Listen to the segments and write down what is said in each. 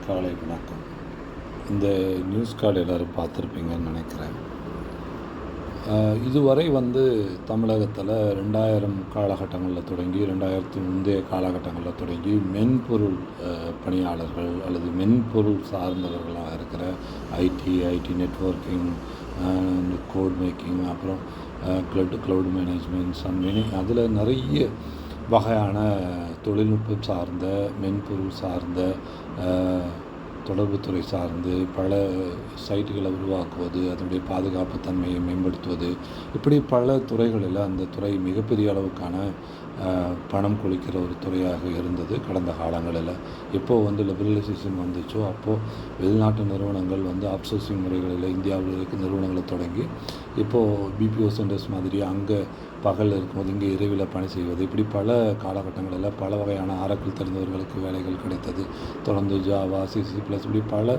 காலை வணக்கம். இந்த நியூஸ் கார்டு எல்லோரும் பார்த்துருப்பீங்கன்னு நினைக்கிறேன். இதுவரை தமிழகத்தில் 2000 காலகட்டங்களில் தொடங்கி 2000 முந்தைய காலகட்டங்களில் தொடங்கி மென்பொருள் பணியாளர்கள் அல்லது மென்பொருள் சார்ந்தவர்களாக இருக்கிற ஐடி நெட்வொர்க்கிங், கோட் மேக்கிங், அப்புறம் க்ளவுட் மேனேஜ்மெண்ட்ஸ் அதில் நிறைய வகையான தொழில்நுட்பம் சார்ந்த, மென்பொருள் சார்ந்த, தொடர்புத்துறை சார்ந்து பல சைட்டுகளை உருவாக்குவது, அதனுடைய பாதுகாப்பு தன்மையை மேம்படுத்துவது, இப்படி பல துறைகளில் அந்த துறை மிகப்பெரிய அளவுக்கான பணம் கொளிக்கிற ஒரு துறையாக இருந்தது கடந்த காலங்களில். எப்போது லிபரலைசேஷன் வந்துச்சோ அப்போது வெளிநாட்டு நிறுவனங்கள் அவுட்சோர்சிங் முறைகளில் இந்தியாவில் இருக்க நிறுவனங்களை தொடங்கி இப்போது பிபிஓ சென்டர்ஸ் மாதிரி அங்கே பகலில் இருக்கும்போது இங்கே இரவில் பணி செய்வது, இப்படி பல காலகட்டங்களில் பல வகையான ஆராய்ச்சி தெரிந்தவர்களுக்கு வேலைகள் கிடைத்தது. தொடர்ந்து ஜாவா, சிசி ப்ளஸ் இப்படி பல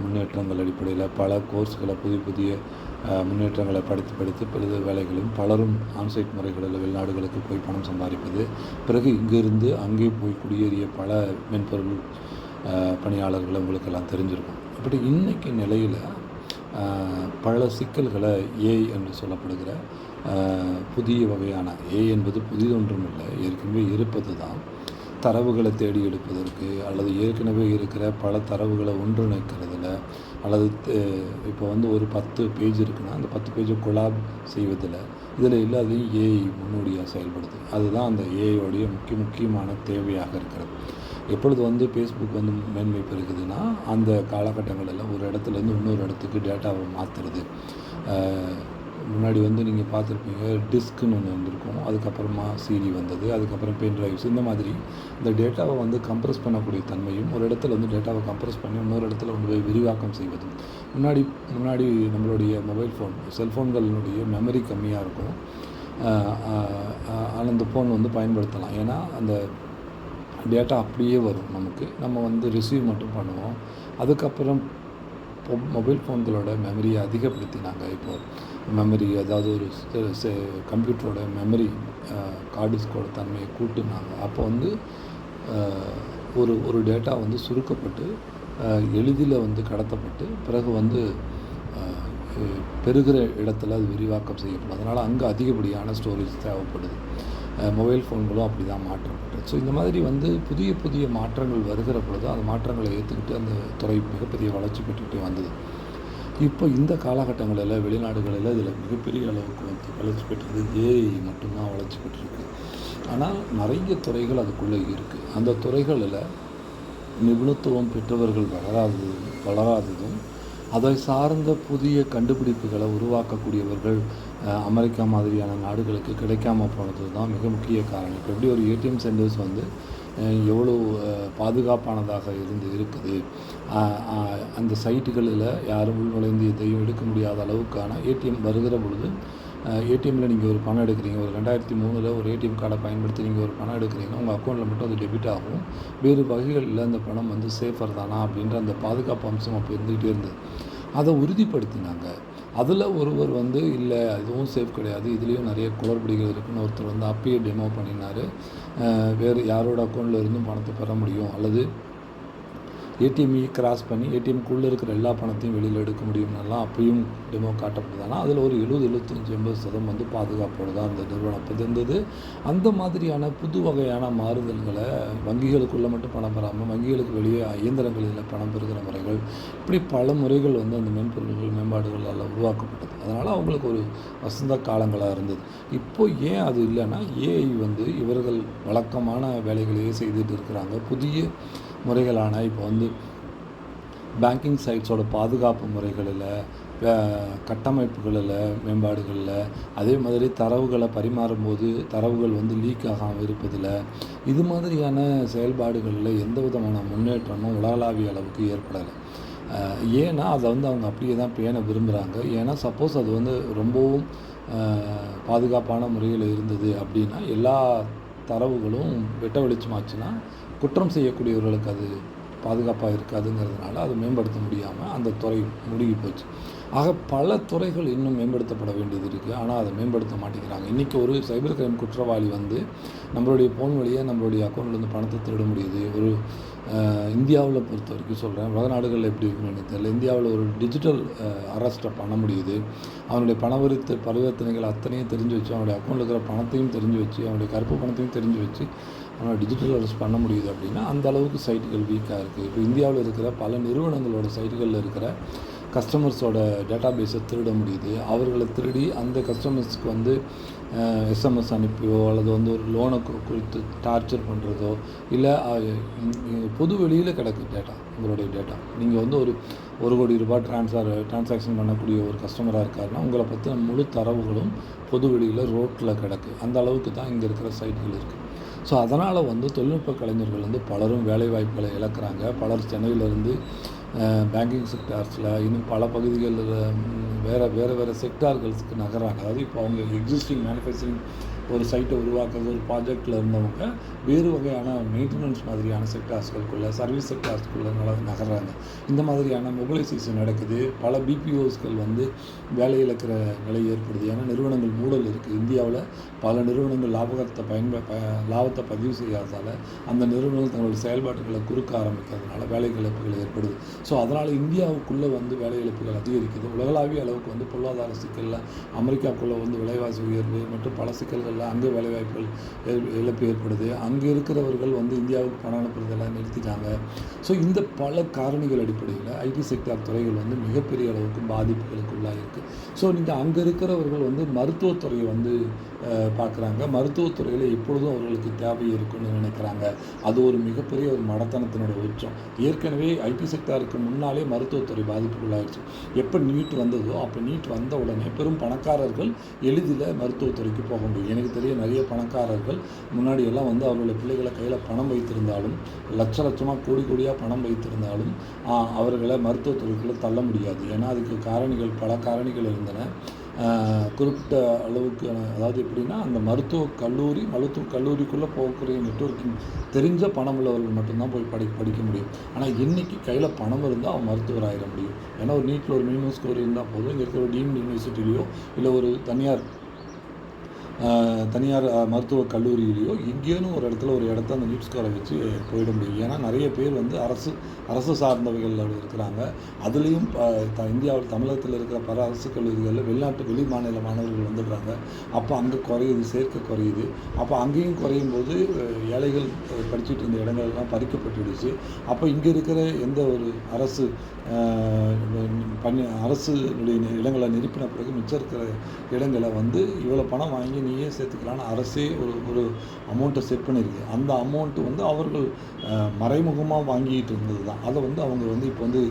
முன்னேற்றங்கள் அடிப்படையில் பல கோர்ஸ்களை புதிய முன்னேற்றங்களை படித்து பல வேலைகளும் பலரும் ஆன்சைட் முறைகளில் வெளிநாடுகளுக்கு போய் பணம் சம்பாதிப்பது, பிறகு இங்கிருந்து அங்கே போய் குடியேறிய பல மென்பொருள் பணியாளர்களை உங்களுக்கெல்லாம் தெரிஞ்சிருக்கும். அப்படி இன்றைக்கி நிலையில் பல சிக்கல்களை ஏஐ என்று சொல்லப்படுகிற புதிய வகையான ஏஐ என்பது புதிதொன்றும் இல்லை, ஏற்கனவே இருப்பது தான். தரவுகளை தேடி எடுப்பதற்கு அல்லது ஏற்கனவே இருக்கிற பல தரவுகளை ஒன்றிணைக்கிறதுல, அல்லது இப்போ ஒரு 10 பேஜ் இருக்குன்னா அந்த 10 பேஜை கொலாப் செய்வதில், இதில் எல்லாத்தையும் ஏஐ முன்னோடியாக செயல்படுது. அதுதான் அந்த ஏஐயோடைய முக்கியமான தேவையாக இருக்கிறது. எப்பொழுது ஃபேஸ்புக் மேன்மை பெறுகுதுன்னா, அந்த காலகட்டங்களில் ஒரு இடத்துலேருந்து இன்னொரு இடத்துக்கு டேட்டாவை மாற்றுறது. முன்னாடி நீங்கள் பார்த்துருப்பீங்க, டிஸ்க்குன்னு ஒன்று வந்திருக்கும், அதுக்கப்புறமா சிடி வந்தது, அதுக்கப்புறம் பென் ட்ரைவ்ஸ். இந்த மாதிரி இந்த டேட்டாவை கம்ப்ரஸ் பண்ணக்கூடிய தன்மையும், ஒரு இடத்துல டேட்டாவை கம்ப்ரஸ் பண்ணி இன்னொரு இடத்துல போய் விரிவாக்கம் செய்வதும். முன்னாடி நம்மளுடைய மொபைல் ஃபோன், செல்ஃபோன்களினுடைய மெமரி கம்மியாக இருக்கும். ஆனால் அந்த ஃபோன் பயன்படுத்தலாம், ஏன்னா அந்த டேட்டா அப்படியே வரும் நமக்கு. நம்ம ரிசீவ் மட்டும் பண்ணுவோம். அதுக்கப்புறம் மொபைல் ஃபோன்களோட மெமரியை அதிகப்படுத்தினாங்க. இப்போது மெமரி, அதாவது ஒரு கம்ப்யூட்டரோட மெமரி கார்டிஸ்கோட தன்மையை கூட்டுனாங்க. அப்போ ஒரு டேட்டா சுருக்கப்பட்டு எளிதில் கடத்தப்பட்டு பிறகு பெறுகிற இடத்துல அது விரிவாக்கம் செய்யப்படும். அதனால் அங்கே அதிகப்படியான ஸ்டோரேஜ் தேவைப்படுது. மொபைல் ஃபோன்களும் அப்படி தான் மாற்றப்பட்டது. ஸோ இந்த மாதிரி புதிய மாற்றங்கள் வருகிற பொழுது அந்த மாற்றங்களை ஏற்றுக்கிட்டு அந்த துறை மிகப்பெரிய வளர்ச்சி பெற்றுக்கிட்டே வந்தது. இப்போ இந்த காலகட்டங்களில் வெளிநாடுகளில் இதில் மிகப்பெரிய அளவுக்கு வளர்ச்சி பெற்றது ஏஐ மட்டும்தான் வளர்ச்சி பெற்றிருக்கு. ஆனால் நிறைய துறைகள் அதுக்குள்ளே இருக்குது. அந்த துறைகளில் நிபுணத்துவம் பெற்றவர்கள் வளராததும், அதை சார்ந்த புதிய கண்டுபிடிப்புகளை உருவாக்கக்கூடியவர்கள் அமெரிக்கா மாதிரியான நாடுகளுக்கு கிடைக்காம போனது தான் மிக முக்கிய காரணம். இப்போ எப்படி ஒரு ஏடிஎம் சென்டர்ஸ் எவ்வளோ பாதுகாப்பானதாக இருக்குது, அந்த சைட்டுகளில் யாரும் உள்நுழைந்து இதையும் எடுக்க முடியாத அளவுக்கான ஏடிஎம் வருகிற பொழுது, ஏடிஎம்மில் நீங்கள் ஒரு பணம் எடுக்கிறீங்க, ஒரு 2003 ஒரு ஏடிஎம் கார்டை பயன்படுத்தி நீங்கள் ஒரு பணம் எடுக்கிறீங்க, உங்கள் அக்கௌண்ட்டில் மட்டும் அது டெபிட் ஆகும். வேறு வகைகளில் அந்த பணம் சேஃபர் தானா அப்படின்ற அந்த பாதுகாப்பு அம்சம் அப்போ இருந்துகிட்டே இருந்தது. அதை உறுதிப்படுத்தினாங்க. அதில் ஒருவர் இல்லை இதுவும் சேஃப் கிடையாது, இதுலேயும் நிறைய குளறுபடிகள் இருக்குன்னு ஒருத்தர் அப்பயே டெமோ பண்ணினார். வேறு யாரோட அக்கௌண்ட்டில் இருந்தும் பணத்தை பெற முடியும், அல்லது ஏடிஎம்ஐ கிராஸ் பண்ணி ஏடிஎம்குள்ளே இருக்கிற எல்லா பணத்தையும் வெளியில் எடுக்க முடியும்னாலாம் அப்பயும் டெமோ காட்டப்படுதானா. அதில் ஒரு 70-75% பாதுகாப்போடு தான் அந்த நிறுவனம் இருந்தது. அந்த மாதிரியான புது வகையான மாறுதல்களை வங்கிகளுக்குள்ளே மட்டும் பணம் பெறாமல் வங்கிகளுக்கு வெளியே இயந்திரங்களில் பணம் பெறுகிற முறைகள், இப்படி பல முறைகள் அந்த மென்பொருள்கள் மேம்பாடுகளால் உருவாக்கப்பட்டது. அதனால் அவங்களுக்கு ஒரு வசந்த காலங்களாக இருந்தது. இப்போ ஏன் அது இல்லைன்னா, ஏஐ இவர்கள் வழக்கமான வேலைகளையே செய்துட்டு இருக்கிறாங்க. புதிய முறைகளான இப்போ பேங்கிங் சைட்ஸோட பாதுகாப்பு முறைகளில், கட்டமைப்புகளில், மேம்பாடுகளில், அதே மாதிரி தரவுகளை பரிமாறும்போது தரவுகள் லீக் ஆகாமல் இருப்பதில், இது மாதிரியான செயல்பாடுகளில் எந்த விதமான முன்னேற்றமும் உலகளாவிய அளவுக்கு ஏற்படலை. ஏன்னா அதை அவங்க அப்படியே தான் பேண விரும்புகிறாங்க. ஏன்னா சப்போஸ் அது ரொம்பவும் பாதுகாப்பான முறையில் இருந்தது அப்படின்னா, எல்லா தரவுகளும் வெட்ட வெளிச்சமாச்சுன்னா குற்றம் செய்யக்கூடியவர்களுக்கு அது பாதுகாப்பாக இருக்காதுங்கிறதுனால அதை மேம்படுத்த முடியாமல் அந்த துறை முழுகி போச்சு. ஆக பல துறைகள் இன்னும் மேம்படுத்தப்பட வேண்டியது இருக்குது. ஆனால் அதை மேம்படுத்த மாட்டேங்கிறாங்க. இன்றைக்கி ஒரு சைபர் கிரைம் குற்றவாளி நம்மளுடைய ஃபோன் வழியாக நம்மளுடைய அக்கௌண்ட்லேருந்து பணத்தை திருட முடியுது. ஒரு இந்தியாவில் பொறுத்த வரைக்கும் சொல்கிறேன், உலக நாடுகளில் எப்படி இருக்குன்னு எனக்கு தெரியல. இந்தியாவில் ஒரு டிஜிட்டல் அரெஸ்ட்டை பண்ண முடியுது. அவனுடைய பரிவர்த்தனைகள் அத்தனையும் தெரிஞ்சு வச்சு, அவனுடைய அக்கௌண்ட்டில் இருக்கிற பணத்தையும் தெரிஞ்சு வச்சு, அவனுடைய கருப்பு பணத்தையும் தெரிஞ்சு வச்சு அவனை டிஜிட்டல் அரெஸ்ட் பண்ண முடியுது அப்படின்னா, அந்த அளவுக்கு சைட்டுகள் வீக்காக இருக்குது. இப்போ இந்தியாவில் இருக்கிற பல நிறுவனங்களோட சைட்டுகளில் இருக்கிற கஸ்டமர்ஸோட டேட்டா பேஸை திருட முடியுது. அவர்களை திருடி அந்த கஸ்டமர்ஸ்க்கு வந்து எஸ்எம்எஸ் அனுப்பியோ அல்லது வந்து ஒரு லோனை குறித்து டார்ச்சர் பண்ணுறதோ, இல்லை பொது வெளியில் கிடக்கு டேட்டா, உங்களுடைய டேட்டா. நீங்கள் வந்து ஒரு ₹1 கோடி டிரான்சாக்ஷன் பண்ணக்கூடிய ஒரு கஸ்டமராக இருக்காருன்னா உங்களை பற்றின முழு தரவுகளும் பொது வெளியில் ரோட்டில் கிடக்கு. அந்த அளவுக்கு தான் இங்கே இருக்கிற சைட்டுகள் இருக்குது. ஸோ அதனால் வந்து தொழில்நுட்ப கலைஞர்கள் வந்து பலரும் வேலைவாய்ப்புகளை இழக்கிறாங்க. பலர் சென்னையிலேருந்து பேங்கிங் செக்டார்ஸில் இன்னும் பல பகுதிகளில் வேறு செக்டார்களுக்கு நகர்றாங்க. அதாவது இப்போ அவங்க எக்ஸிஸ்டிங் மேனுஃபேக்சரிங் ஒரு சைட்டை உருவாக்குறது, ஒரு ப்ராஜெக்டில் இருந்தவங்க வேறு வகையான மெயின்டெனன்ஸ் மாதிரியான செக்டார்ஸ்களுக்குள்ளே, சர்வீஸ் செக்டார்ஸ்குள்ளே நகர்றாங்க. இந்த மாதிரியான மொபைலைசேஷன் நடக்குது. பல பிபிஓஸ்கள் வந்து வேலை இழக்கிற நிலை ஏற்படுது. ஏன்னா நிறுவனங்கள் மூடல் இருக்குது. இந்தியாவில் பல நிறுவனங்கள் லாபத்தை பதிவு செய்யாததால் அந்த நிறுவனங்கள் தங்களுடைய செயல்பாடுகளை குறுக்க ஆரம்பிக்கிறதுனால வேலை இழப்புகள் ஏற்படுது. ஸோ அதனால் இந்தியாவுக்குள்ளே வந்து வேலை இழப்புகள் அதிகரிக்குது. உலகளாவிய அளவுக்கு வந்து பொருளாதார சிக்கலில் அமெரிக்காவுக்குள்ளே வந்து விலைவாசி உயர்வு மற்றும் பல சிக்கல்களில் அங்கே வேலைவாய்ப்புகள் இழப்பு ஏற்படுது. அங்கே இருக்கிறவர்கள் வந்து இந்தியாவுக்கு பணம் அனுப்புறதெல்லாம் நிறுத்திட்டாங்க. ஸோ இந்த பல காரணிகள் அடிப்படையில் ஐடி செக்டார் துறைகள் வந்து மிகப்பெரிய அளவுக்கு பாதிப்புகளுக்கு உள்ளாயிருக்கு. ஸோ நீங்கள் அங்கே இருக்கிறவர்கள் வந்து மருத்துவத்துறையை வந்து பார்க்குறாங்க. மருத்துவத்துறையில் எப்பொழுதும் அவர்களுக்கு தேவை இருக்குன்னு நினைக்கிறாங்க. அது ஒரு மிகப்பெரிய ஒரு மடத்தனத்தினோட உச்சம். ஏற்கனவே ஐடி செக்டாருக்கு முன்னாலே மருத்துவத்துறை பாதிப்புக்குள்ளாயிடுச்சு. எப்போ நீட் வந்ததோ அப்போ நீட் வந்த உடனே பெரும் பணக்காரர்கள் எளிதில் மருத்துவத்துறைக்கு போக முடியும். எனக்கு தெரிய நிறைய பணக்காரர்கள் முன்னாடியெல்லாம் வந்து அவர்களுடைய பிள்ளைகளை கையில் பணம் வைத்திருந்தாலும், லட்சமாக கோடியாக பணம் வைத்திருந்தாலும் அவர்களை மருத்துவத்துறைக்குள்ளே தள்ள முடியாது. ஏன்னா அதுக்கு பல காரணிகள் இருந்தன. குறிப்பிட்ட அளவுக்கு, அதாவது எப்படின்னா அந்த மருத்துவக் கல்லூரிக்குள்ளே போகக்கூடிய நெட்வொர்க்கிங் தெரிஞ்ச பணம் உள்ளவர்கள் மட்டும்தான் போய் படிக்க முடியும். ஆனால் இன்றைக்கி கையில் பணம் இருந்தால் அவன் மருத்துவர் ஆகிட முடியும். ஏன்னா ஒரு நீட்டில் ஒரு மினிமம் ஸ்கோர் இருந்தால் போதும். இங்கே இருக்கிற ஒரு டீம்டு யூனிவர்சிட்டிலையோ இல்லை ஒரு தனியார் மருத்துவக் கல்லூரியிலையோ எங்கேயும் ஒரு இடத்த அந்த நீட் ஸ்கோரை வச்சு போயிட முடியும். ஏன்னா நிறைய பேர் வந்து அரசு சார்ந்தவைகளில் இருக்கிறாங்க. அதுலேயும் இந்தியாவில் தமிழகத்தில் இருக்கிற பல அரசு கல்லூரிகளில் வெளி மாநில மாணவர்கள் வந்துடுறாங்க. அப்போ அங்கே சேர்க்கை குறையுது. அப்போ அங்கேயும் குறையும் போது ஏழைகள் படிச்சுட்டு இருந்த இடங்கள்லாம் பறிக்கப்பட்டுடுச்சு. அப்போ இங்கே இருக்கிற எந்த ஒரு அரசுடைய இடங்களை நிரப்பின பிறகு மிச்சம் இருக்கிற இடங்களை வந்து இவ்வளோ பணம் வாங்கி நீயே சேர்த்துக்கலான்னு அரசே ஒரு அமௌண்ட்டை செட் பண்ணியிருக்கு. அந்த அமௌண்ட்டு வந்து அவர்கள் மறைமுகமாக வாங்கிட்டு இருந்தது தான். அதை வந்து அவங்க வந்து இப்போ வந்து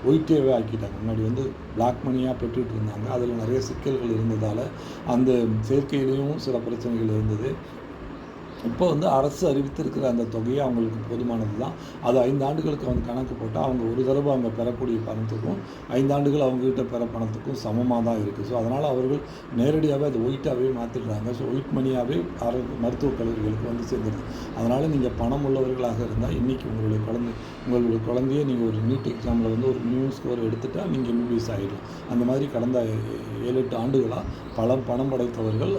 ஒயிட்டேவே ஆக்கிட்டாங்க. முன்னாடி வந்து பிளாக் மணியாக பெற்றுட்டு இருந்தாங்க. அதில் நிறைய சிக்கல்கள் இருந்ததால் அந்த சேர்க்கையிலையும் சில பிரச்சனைகள் இருந்தது. இப்போ வந்து அரசு அறிவித்திருக்கிற அந்த தொகையை அவங்களுக்கு போதுமானது தான். அது 5 ஆண்டுகளுக்கு அவங்க கணக்கு போட்டால் அவங்க ஒரு தடவை அவங்க பெறக்கூடிய பணத்துக்கும் 5 ஆண்டுகள் அவங்ககிட்ட பெற பணத்துக்கும் சமமாக தான் இருக்குது. ஸோ அதனால் அவர்கள் நேரடியாகவே அது ஒயிட்டாகவே மாற்றிடுறாங்க. ஸோ ஒயிட் மணியாகவே மருத்துவக் கல்லூரிகளுக்கு வந்து சேர்ந்துருது. அதனால் நீங்கள் பணம் உள்ளவர்களாக இருந்தால் இன்றைக்கி உங்களுடைய குழந்தைய நீங்கள் ஒரு நீட் எக்ஸாமில் வந்து ஒரு மினிமம் ஸ்கோர் எடுத்துட்டால் நீங்கள் எம்பிபிஎஸ் ஆகிடலாம். அந்த மாதிரி கடந்த 7-8 ஆண்டுகளாக பல பணம் படைத்தவர்கள்,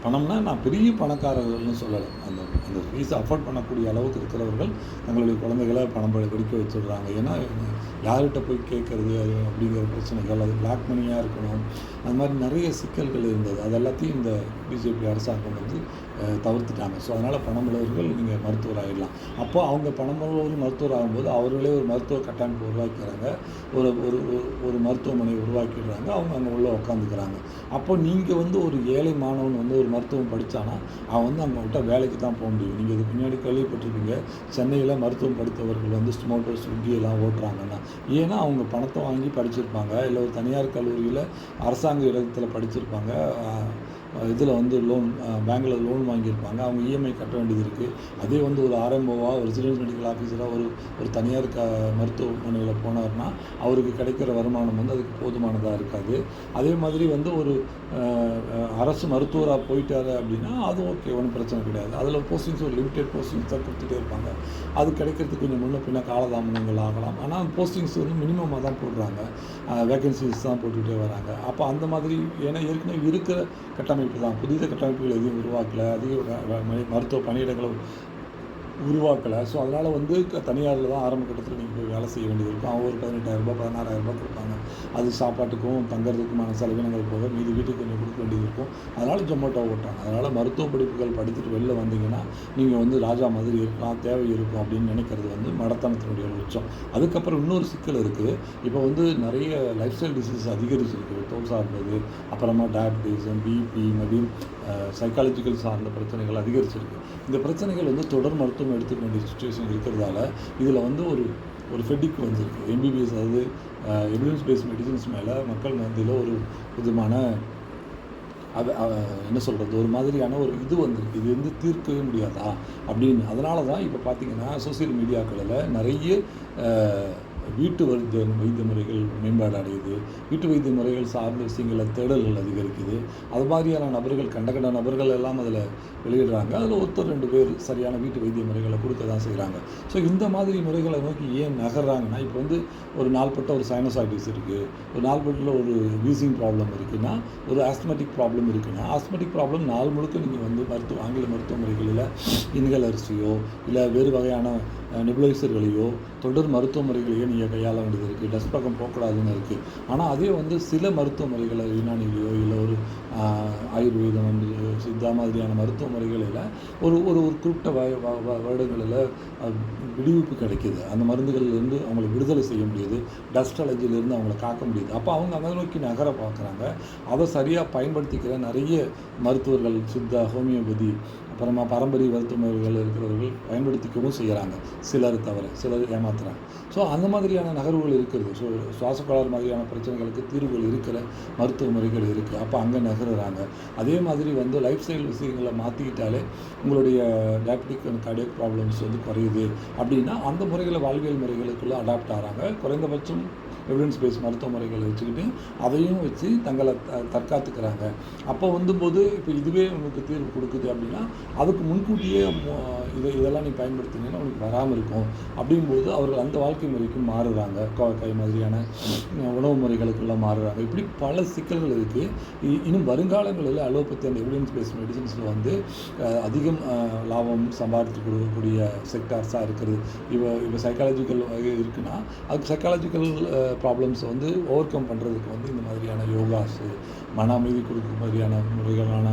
பணம்னா நான் பெரிய பணக்காரர்கள்னு சொல்லலை, அந்த ஃபீஸை அஃபோர்ட் பண்ணக்கூடிய அளவுக்கு இருக்கிறவர்கள் தங்களுடைய குழந்தைகளை பணம் படிக்க வச்சுடுறாங்க. ஏன்னா யார்கிட்ட போய் கேட்குறது அது அப்படிங்கிற பிரச்சனைகள், அது பிளாக் மணியாக இருக்கணும், அது மாதிரி நிறைய சிக்கல்கள் இருந்தது. அது எல்லாத்தையும் இந்த பிஜேபி அரசாங்கம் வந்து தவிர்த்துட்டாங்க. ஸோ அதனால் பணமுள்ளவர்கள் நீங்கள் மருத்துவர் ஆகிடலாம். அப்போ அவங்க பணமுள்ளவர்கள் மருத்துவர் ஆகும்போது அவர்களே ஒரு மருத்துவ கட்டமைப்பு உருவாக்கிறாங்க, ஒரு மருத்துவமனை உருவாக்கிடுறாங்க, அவங்க அங்கே உள்ளே உட்காந்துக்கிறாங்க. அப்போ நீங்கள் வந்து ஒரு ஏழை மாணவன் வந்து ஒரு மருத்துவம் படித்தானா அவன் வந்து அங்கே விட்டால் வேலைக்கு தான் போக முடியும். நீங்கள் இதுக்கு முன்னாடி கேள்விப்பட்டிருப்பீங்க, சென்னையில் மருத்துவம் படித்தவர்கள் வந்து ஸ்மோட்டோ ஸ்விக்கி எல்லாம் ஓட்டுறாங்கன்னா, ஏன்னா அவங்க பணத்தை வாங்கி படிச்சிருப்பாங்க, இல்லை ஒரு தனியார் கல்லூரியில் அரசாங்க இடத்துல படிச்சிருப்பாங்க, இதில் வந்து பேங்கில் லோன் வாங்கியிருப்பாங்க, அவங்க இஎம்ஐ கட்ட வேண்டியது இருக்குது. அதே வந்து ஒரு ஆர்எம்ஓவாக ரெசிடென்ட் மெடிக்கல் ஆஃபீஸராக ஒரு தனியார் மருத்துவமனையில் போனார்னா அவருக்கு கிடைக்கிற வருமானம் வந்து அதுக்கு போதுமானதாக இருக்காது. அதே மாதிரி வந்து ஒரு அரசு மருத்துவராக போயிட்டார் அப்படின்னா அது ஓகே, ஒன்றும் பிரச்சனை கிடையாது. அதில் போஸ்டிங்ஸ் ஒரு லிமிடெட் போஸ்டிங்ஸ் தான் கொடுத்துட்டே இருப்பாங்க. அது கிடைக்கிறதுக்கு கொஞ்சம் முன்ன பின்ன காலதாமதங்கள் ஆகலாம். ஆனால் போஸ்டிங்ஸ் வந்து மினிமமாக தான் போடுறாங்க, வேகன்சிஸ் தான் போட்டுக்கிட்டே வராங்க. அப்போ அந்த மாதிரி, ஏன்னா ஏற்கனவே இருக்கிற கட்டமைப்பு தான், புதிய கட்டமைப்புகள் எதையும் உருவாக்கலை, அதிக மருத்துவ பணியிடங்களை உருவாக்கலை. ஸோ அதனால் வந்து தனியாரில் தான் ஆரம்ப கட்டத்தில் நீங்கள் போய் வேலை செய்ய வேண்டியது இருக்கும். அவங்க ஒரு 18,000 16,000 கொடுப்பாங்க. அது சாப்பாட்டுக்கும் தங்குறதுக்குமான செலவினங்கள் போக மீதி வீட்டுக்கு கொஞ்சம் கொடுக்க வேண்டியது இருக்கும். அதனால் ஜொமேட்டோ ஓட்டாங்க. அதனால் மருத்துவ படிப்புகள் படித்துட்டு வெளில வந்தீங்கன்னா நீங்கள் வந்து ராஜா மாதிரி இருக்கலாம், தேவை இருக்கும் அப்படின்னு நினைக்கிறது வந்து மடத்தனத்தினுடைய ஒரு உச்சம். அதுக்கப்புறம் இன்னொரு சிக்கல் இருக்குது. இப்போ வந்து நிறைய லைஃப் ஸ்டைல் டிசீஸ் அதிகரிச்சிருக்கு. தோல் சார்ந்தது, அப்புறமா டயபிட்டிஸ், பிபி, மறுபடியும் சைக்காலஜிக்கல் சார்ந்த பிரச்சனைகள் அதிகரிச்சிருக்கு. இந்த பிரச்சனைகள் வந்து தொடர் மருத்துவம் எடுத்துக்க வேண்டிய சுச்சுவேஷன் இருக்கிறதால இதில் வந்து ஒரு ஃபெட்டிக் வந்துருக்கு. எம்பிபிஎஸ், அதாவது எவிடன்ஸ் பேஸ்ட் மெடிசின்ஸ் மேலே மக்கள் மத்தியில் ஒரு விதமான என்ன சொல்கிறது, ஒரு மாதிரியான ஒரு இது வந்திருக்கு. இது வந்து தீர்க்கவே முடியாதா அப்படின்னு. அதனால தான் இப்போ பார்த்திங்கன்னா சோசியல் மீடியாக்களில் நிறைய வீட்டு வைத்திய முறைகள் மேம்பாடு அடையுது. வீட்டு வைத்திய முறைகள் சார்ந்த விஷயங்களில் தேடல்கள் அதிகரிக்குது. அது மாதிரியான நபர்கள் கண்ட நபர்கள் எல்லாம் அதில் வெளியிடுறாங்க. அதில் ஒருத்தர் 2 பேர் சரியான வீட்டு வைத்திய முறைகளை கொடுக்க தான் செய்கிறாங்க. ஸோ இந்த மாதிரி முறைகளை நோக்கி ஏன் நகர்றாங்கன்னா, இப்போ வந்து ஒரு நாள்பட்ட ஒரு சைனசாய்டிஸ் இருக்குது, ஒரு நாள்பட்டில் ஒரு வீசிங் ப்ராப்ளம் இருக்குன்னா, ஒரு ஆஸ்த்மெட்டிக் ப்ராப்ளம் இருக்குன்னா, ஆஸ்த்மெட்டிக் ப்ராப்ளம் நாள் முழுக்க நீங்கள் வந்து ஆங்கில மருத்துவ முறைகளில் இன்ஹேலர்ஸையோ இல்லை வேறு வகையான நெபுலைசர்களையோ தொடர் மருத்துவ முறைகளையோ நீங்கள் கையாள வேண்டியது இருக்குது. டஸ்ட் பக்கம் போகக்கூடாதுன்னு இருக்குது. ஆனால் அதே வந்து சில மருத்துவ முறைகளை யுனானிலையோ இல்லை ஒரு ஆயுர்வேதம், சித்தா மாதிரியான மருத்துவ முறைகளில் ஒரு ஒரு ஒரு குறிப்பிட்ட வருடங்களில் விடுவிப்பு கிடைக்கிது. அந்த மருந்துகள்லேருந்து அவங்களை விடுதலை செய்ய முடியுது. டஸ்ட் அலர்ஜிலேருந்து அவங்கள காக்க முடியுது. அப்போ அவங்க அதை நோக்கி நகர பார்க்குறாங்க. அதை சரியாக பயன்படுத்திக்கிற நிறைய மருத்துவர்கள், சித்தா, ஹோமியோபதி, அப்புறமா பாரம்பரிய மருத்துவ முறைகள் இருக்கிறவர்கள் பயன்படுத்திக்கவும் செய்கிறாங்க. சிலர் தவிர சிலர் ஏமாத்துறாங்க. ஸோ அந்த மாதிரியான நகர்வுகள் இருக்கிறது. ஸோ சுவாசக்கோளாறு மாதிரியான பிரச்சனைகளுக்கு தீர்வுகள் இருக்கிற மருத்துவ முறைகள் இருக்குது. அப்போ அங்கே நகருறாங்க. அதே மாதிரி வந்து லைஃப் ஸ்டைல் விஷயங்களை மாற்றிக்கிட்டாலே உங்களுடைய டயபெட்டிக் அண்ட் கார்டியக் ப்ராப்ளம்ஸ் வந்து குறையுது அப்படின்னா அந்த முறைகளை வாழ்வியல் முறைகளுக்குள்ளே அடாப்ட் ஆகிறாங்க. குறைந்தபட்சம் எவிடன்ஸ் பேஸ் மருத்துவ முறைகளை வச்சுக்கிட்டு அதையும் வச்சு தங்களை தற்காத்துக்கிறாங்க. அப்போ வந்தும்போது இப்போ இதுவே உங்களுக்கு தீர்வு கொடுக்குது அப்படின்னா அதுக்கு முன்கூட்டியே இதெல்லாம் நீ பயன்படுத்தினீங்கன்னா உனக்கு வராமல் இருக்கும். அப்படிங்கும்போது அவர்கள் அந்த வாழ்க்கை முறைக்கும் மாறுறாங்க. கை மாதிரியான உணவு முறைகளுக்குள்ளே மாறுறாங்க. இப்படி பல சிக்கல்கள் இருக்குது. இன்னும் வருங்காலங்களில் அலோபதி அந்த எவிடன்ஸ் பேஸ்ட் மெடிசன்ஸில் வந்து அதிகம் லாபம் சம்பாதித்து கொடுக்கக்கூடிய செக்டார்ஸாக இருக்குது. இப்போ சைக்காலஜிக்கல் வகை இருக்குன்னா அதுக்கு சைக்காலஜிக்கல் ப்ராப்ளம்ஸை வந்து ஓவர் கம் பண்ணுறதுக்கு வந்து இந்த மாதிரியான யோகாஸு, மன அமைதி கொடுக்குற மாதிரியான முறைகளான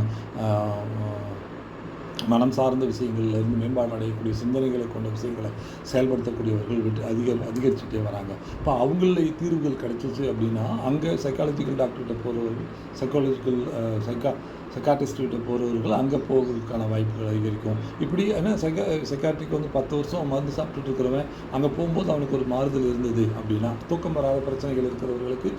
மனம் சார்ந்த விஷயங்கள்லேருந்து மேம்பாடு அடையக்கூடிய சிந்தனைகளை கொண்ட விஷயங்களை செயல்படுத்தக்கூடியவர்கள் அதிகரிச்சுட்டே வராங்க. இப்போ அவங்கள தீர்வுகள் கிடைச்சிச்சு அப்படின்னா அங்கே சைக்காலஜிக்கல் டாக்டர்கிட்ட போகிறவர்கள், சைக்காட்டிஸ்ட்கிட்ட போகிறவர்கள் அங்கே போகிறதுக்கான வாய்ப்புகள் அதிகரிக்கும். இப்படி ஏன்னா சைக்காட்ரிக்கு வந்து 10 வருஷம் மருந்து சாப்பிட்டுட்டு இருக்கிறவன் அங்கே போகும்போது அவனுக்கு ஒரு மாறுதல் இருந்தது அப்படின்னா, தூக்கம் வராத பிரச்சனைகள் இருக்கிறவர்களுக்கு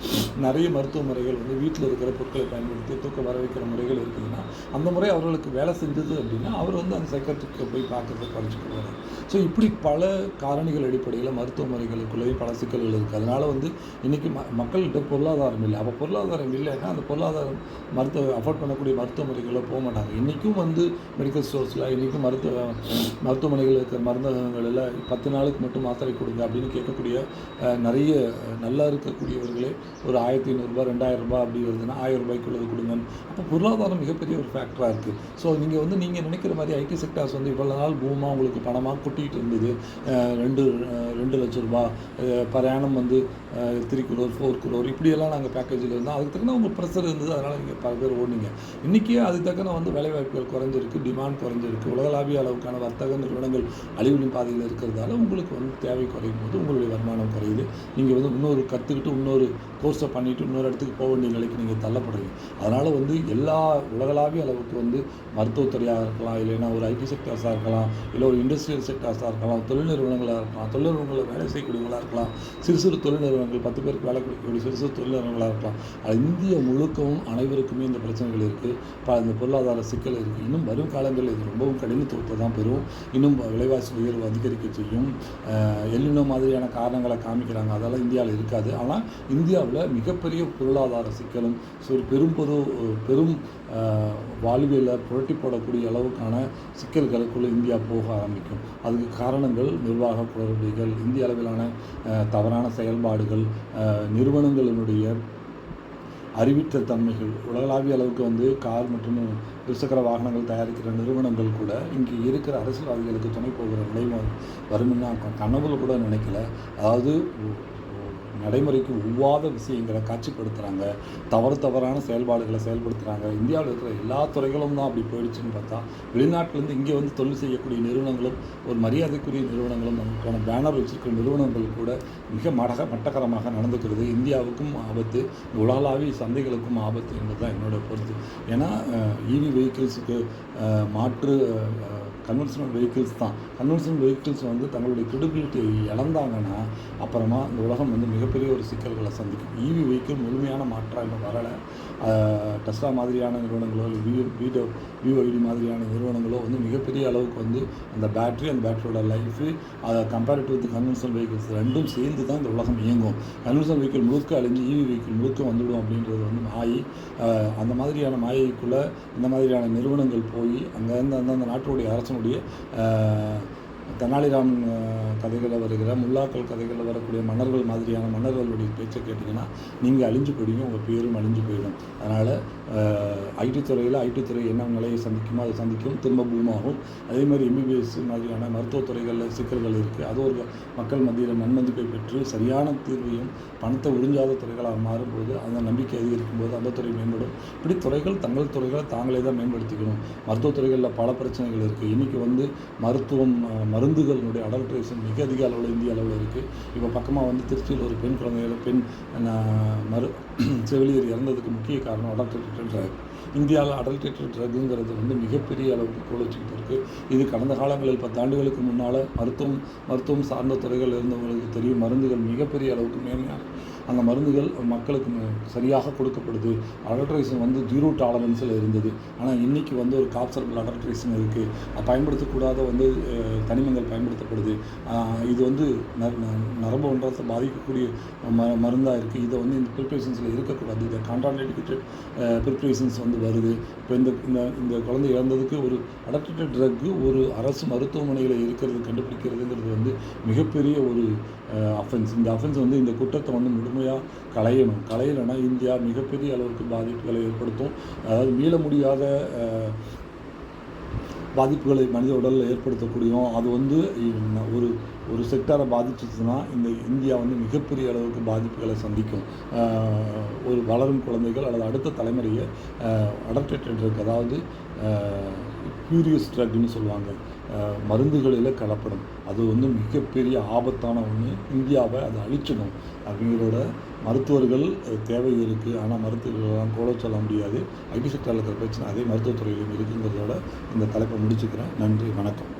நிறைய மருத்துவ முறைகள் வந்து வீட்டில் இருக்கிற பொருட்களை பயன்படுத்தி தூக்கம் வர வைக்கிற முறைகள் இருக்குதுன்னா அந்த முறை அவர்களுக்கு வேலை செஞ்சது அப்படின்னா அவர் வந்து அந்த சைக்காட்ரிக்கை போய் பார்க்கறத குறைச்சிக்குவார். ஸோ இப்படி பல காரணிகள் அடிப்படையில் மருத்துவ முறைகளுக்குள்ளேயும் பல சிக்கல்கள் இருக்குது. அதனால் வந்து இன்றைக்கி மக்கள்கிட்ட பொருளாதாரம் இல்லை. அப்போ பொருளாதாரம் இல்லைன்னா அந்த பொருளாதாரம் அஃபோர்ட் பண்ணக்கூடிய மருத்துவ முறைகளில் போக மாட்டாங்க. இன்றைக்கும் வந்து மெடிக்கல் ஸ்டோர்ஸில் இன்றைக்கும் மருத்துவமனைகள் இருக்கிற மருந்தகங்களில் 10 நாளுக்கு மட்டும் மாத்திரை கொடுங்க அப்படின்னு கேட்கக்கூடிய நிறைய நல்லா இருக்கக்கூடியவர்களே ஒரு $1,500 $2,000 அப்படி வருதுன்னா $1,000 கொடுங்க. அப்போ பொருளாதாரம் மிகப்பெரிய ஒரு ஃபேக்டராக இருக்குது. ஸோ நீங்கள் நினைக்கிற மாதிரி ஐடி செக்டார்ஸ் வந்து இவ்வளோ நாள் பூமாக உங்களுக்கு பணமாக கொட்டிகிட்டு இருந்தது. 2 லட்சம் ரூபா பர் வந்து 3 crore 4 crore இப்படியெல்லாம் நாங்கள் பேக்கேஜில் இருந்தோம். அதுக்கு தக்கன உங்களுக்கு ப்ரெஷர் இருந்தது. அதனால் நீங்கள் பல பேர் ஓடினீங்க. இன்றைக்கி அதுக்கு தக்கன வந்து வேலைவாய்ப்புகள் குறைஞ்சிருக்கு, டிமாண்ட் குறைஞ்சிருக்கு. உலகளாவிய அளவுக்கான வர்த்தக நிறுவனங்கள் அழிவின் பாதையில் இருக்கிறதால உங்களுக்கு வந்து தேவை குறையும் போது உங்களுடைய வருமானம் குறையுது. நீங்கள் வந்து இன்னொரு கற்றுக்கிட்டு இன்னொரு கோர்ஸை பண்ணிவிட்டு இன்னொரு இடத்துக்கு போக வேண்டிய நிலைக்கு நீங்கள் தள்ளப்படுறீங்க. அதனால் வந்து எல்லா உலகளாவிய அளவுக்கு வந்து மருத்துவத்துறையாக இருக்கலாம், இல்லைன்னா ஒரு ஐடி செக்டார்ஸாக இருக்கலாம், இல்லை ஒரு இண்டஸ்ட்ரியல் செக்டார்ஸாக இருக்கலாம், தொழில் நிறுவனங்களாக இருக்கலாம், தொழில் நிறுவனங்களில் வேலை செய்யக்கூடியவங்களாக இருக்கலாம், சிறு தொழில் நிறுவனங்கள் 10 பேருக்கு வேலை கொடுக்கக்கூடிய சிறு தொழில் நிறுவனங்களாக இருக்கலாம். இந்திய முழுக்கவும் அனைவருக்குமே இந்த பிரச்சனைகள் இருக்குது. இந்த பொருளாதார சிக்கல் இருக்குது. இன்னும் வரும் காலங்களில் இது ரொம்பவும் கடினத்துவத்தை தான் பெறும். இன்னும் விலைவாசி உயர்வு அதிகரிக்க செய்யும். எல்லினோ மாதிரியான காரணங்களை காமிக்கிறாங்க. அதெல்லாம் இந்தியாவில் இருக்காது. ஆனால் இந்தியாவில் மிகப்பெரிய பொருளாதார சிக்கலும் பெரும் வாழ்வியலை புரட்டி போடக்கூடிய அளவுக்கான சிக்கல்களுக்குள்ளே இந்தியா போக ஆரம்பிக்கும். அதுக்கு காரணங்கள் நிர்வாக குளறுபடிகள், இந்திய அளவிலான தவறான செயல்பாடுகள், நிறுவனங்களினுடைய அறிவித்த தன்மைகள் உலகளாவிய அளவுக்கு வந்து கார் மற்றும் இருசக்கர வாகனங்கள் தயாரிக்கிற நிறுவனங்கள் கூட இங்கே இருக்கிற அரசியல்வாதிகளுக்கு துணை போகிற நிலை வரும்னு நான் கனவுல கூட நினைக்கல. அதாவது நடைமுறைக்கு ஒவ்வாத விஷயங்களை காட்சிப்படுத்துகிறாங்க, தவறான செயல்பாடுகளை செயல்படுத்துகிறாங்க. இந்தியாவில் இருக்கிற எல்லா துறைகளும் தான் அப்படி போயிடுச்சுன்னு பார்த்தா, வெளிநாட்டிலேருந்து இங்கே வந்து தொழில் செய்யக்கூடிய நிறுவனங்களும் ஒரு மரியாதைக்குரிய நிறுவனங்களும் நமக்கான பேனர் வச்சிருக்கிற நிறுவனங்கள் கூட மிக மட்டகரமாக நடந்துக்கிறது. இந்தியாவுக்கும் ஆபத்து, உலகளாவிய சந்தைகளுக்கும் ஆபத்து என்பது தான் என்னோட பொறுத்து. ஏன்னா இவி வெஹிக்கிள்ஸுக்கு மாற்று கன்வென்ஷனல் வெஹிக்கிள்ஸ் தான். கன்வென்ஷனல் வெஹிக்கிள்ஸ் வந்து தங்களுடைய கிரெடிபிலிட்டியை இழந்தாங்கன்னா அப்புறமா இந்த உலகம் வந்து மிகப்பெரிய ஒரு சிக்கல்களை சந்திக்கும். இவி வெஹிக்கிள் முழுமையான மாற்றாக இன்னும் வரலை. டெஸ்லா மாதிரியான நிறுவனங்களோ பிஒய்டி மாதிரியான நிறுவனங்களோ வந்து மிகப்பெரிய அளவுக்கு வந்து அந்த பேட்டரியோட லைஃபு அதை கம்பேரிட் வித் கன்வென்ஷனல் வெஹிக்கிள்ஸ் ரெண்டும் சேர்ந்து தான் இந்த உலகம் இயங்கும். கன்வென்ஷனல் வெஹிக்கிள் முழுக்க அழிஞ்சு இவி வெஹிக்கிள் முழுக்க வந்துவிடும் அப்படின்றது வந்து மாயை. அந்த மாதிரியான மாயைக்குள்ளே இந்த மாதிரியான நிறுவனங்கள் போய் அங்கேருந்து அந்தந்த நாட்டுடைய அரசனுடைய தெனாலிராமன் கதைகளில் வருகிற முல்லாக்கள் கதைகளில் வரக்கூடிய மன்னர்கள் மன்னர்களுடைய பேச்சை கேட்டிங்கன்னா நீங்கள் அழிஞ்சு போயிடுவீங்க, உங்கள் பேரும் அழிஞ்சு போயிடும். அதனால் ஐடி துறை என்ன நிலையை சந்திக்குமோ அதை சந்திக்கும், திரும்ப பூமாகும். அதேமாதிரி எம்பிபிஎஸ் மாதிரியான மருத்துவத்துறைகளில் சிக்கல்கள் இருக்குது. அது ஒரு மக்கள் மத்தியில் நன்மதிப்பை பெற்று சரியான தீர்வையும் பணத்தை உறிஞ்சாத துறைகளாக மாறும்போது அந்த நம்பிக்கை அதிகரிக்கும் போது அந்த துறை மேம்படும். இப்படி துறைகள் தங்கள் துறைகளை தாங்களே தான் மேம்படுத்திக்கணும். மருத்துவத்துறைகளில் பல பிரச்சனைகள் இருக்குது. இன்றைக்கி வந்து மருந்துகளுடைய அடல்ட்ரேஷன் மிக அதிக அளவில் இந்திய அளவில் இருக்குது. இப்போ பக்கமாக வந்து திருச்சியில் ஒரு பெண் செவிலியர் இறந்ததுக்கு முக்கிய காரணம் அடல்ட்ரேட்டட் ட்ரக். இந்தியாவில் அடல்ட்ரேட்டட் ட்ரக்குங்கிறது வந்து மிகப்பெரிய அளவுக்கு கோலச்சிக்கிட்டு இருக்குது. இது கடந்த காலங்களில் 10 ஆண்டுகளுக்கு முன்னால் மருத்துவம் சார்ந்த துறைகள் இருந்தவங்களுக்கு தெரியும். மருந்துகள் மிகப்பெரிய அளவுக்கு மேன்மையான அந்த மருந்துகள் மக்களுக்கு சரியாக கொடுக்கப்படுது. அடல்ட்ரேஷன் வந்து 0 டாலரன்ஸில் இருந்தது. ஆனால் இன்றைக்கி வந்து ஒரு காப்சரபிள் அடல்ட்ரேஷன் இருக்குது. பயன்படுத்தக்கூடாத வந்து தனிமங்கள் பயன்படுத்தப்படுது. இது வந்து நரம்பு ஒன்றத்தை பாதிக்கக்கூடிய மருந்தாக இருக்குது. இதை வந்து இந்த ப்ரிப்ரேஷன்ஸில் இருக்கக்கூடாது. இதை கான்ட்ராண்டிகேட்டட் ப்ரிப்ரேஷன்ஸ் வந்து வருது. இப்போ இந்த குழந்தை இறந்ததுக்கு ஒரு அடல்ட்ரேட்டட் ட்ரக்கு ஒரு அரசு மருத்துவமனையில் இருக்கிறது கண்டுபிடிக்கிறதுங்கிறது வந்து மிகப்பெரிய ஒரு அஃபென்ஸ். இந்த அஃபென்ஸ் வந்து இந்த குற்றத்தை வந்து முழுமையாக களையலைன்னா இந்தியா மிகப்பெரிய அளவுக்கு பாதிப்புகளை ஏற்படுத்தும். அதாவது மீள முடியாத பாதிப்புகளை மனித உடலில் ஏற்படுத்தக்கூடியும். அது வந்து ஒரு செக்டாரை பாதிச்சிச்சுன்னா இந்தியா வந்து மிகப்பெரிய அளவுக்கு பாதிப்புகளை சந்திக்கும். ஒரு வளரும் குழந்தைகள் அல்லது அடுத்த தலைமுறையை அடல்ட்ரேட்டட் ட்ரக், அதாவது பியூரியஸ் ட்ரக்னு சொல்லுவாங்க, மருந்துகளில் கலப்படம், அது வந்து மிகப்பெரிய ஆபத்தான ஒன்று. இந்தியாவை அதை அழிச்சிடும் அப்படிங்கிறோட மருத்துவர்கள் தேவை இருக்குது. ஆனால் மருத்துவர்களெல்லாம் கூட சொல்ல முடியாது. ஐடி செக்டரில் இருக்கிற பிரச்சனை அதே மருத்துவத்துறையிலும் இருக்குங்கிறதோட இந்த தலைப்பை முடிச்சுக்கிறேன். நன்றி, வணக்கம்.